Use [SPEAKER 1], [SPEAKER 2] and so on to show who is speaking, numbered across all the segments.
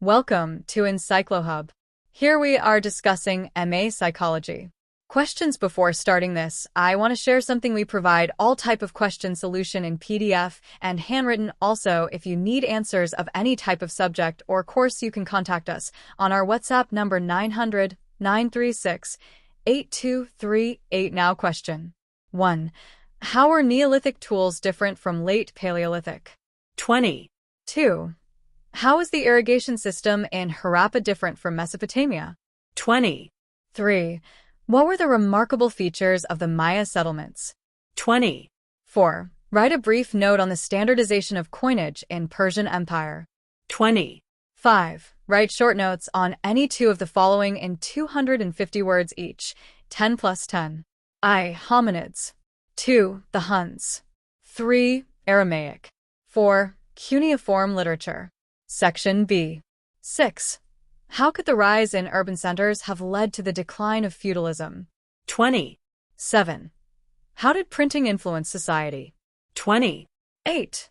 [SPEAKER 1] Welcome to EncycloHub. Here we are discussing MA Psychology. Questions. Before starting this, I want to share something. We provide all type of question solution in PDF and handwritten. Also, if you need answers of any type of subject or course, you can contact us on our WhatsApp number 900-936-8238. Now question 1. How are Neolithic tools different from late Paleolithic?
[SPEAKER 2] 20.
[SPEAKER 1] 2. How is the irrigation system in Harappa different from Mesopotamia?
[SPEAKER 2] 20.
[SPEAKER 1] 3. What were the remarkable features of the Maya settlements?
[SPEAKER 2] 20.
[SPEAKER 1] 4. Write a brief note on the standardization of coinage in Persian Empire.
[SPEAKER 2] 20.
[SPEAKER 1] 5. Write short notes on any two of the following in 250 words each. 10 plus 10. I. Hominids. 2. The Huns. 3. Aramaic. 4. Cuneiform literature. Section B. 6. How could the rise in urban centers have led to the decline of feudalism?
[SPEAKER 2] 20.
[SPEAKER 1] 7. How did printing influence society?
[SPEAKER 2] 20.
[SPEAKER 1] 8.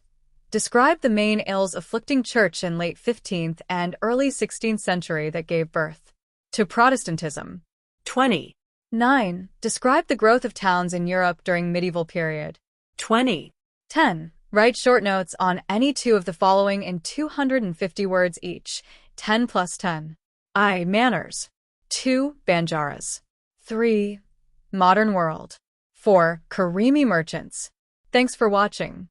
[SPEAKER 1] Describe the main ills afflicting church in late 15th and early 16th century that gave birth to Protestantism.
[SPEAKER 2] 20.
[SPEAKER 1] 9. Describe the growth of towns in Europe during medieval period.
[SPEAKER 2] 20.
[SPEAKER 1] 10. Write short notes on any two of the following in 250 words each. 10 plus 10. I. Manners. 2. Banjaras. 3. Modern world. 4. Karimi merchants. Thanks for watching.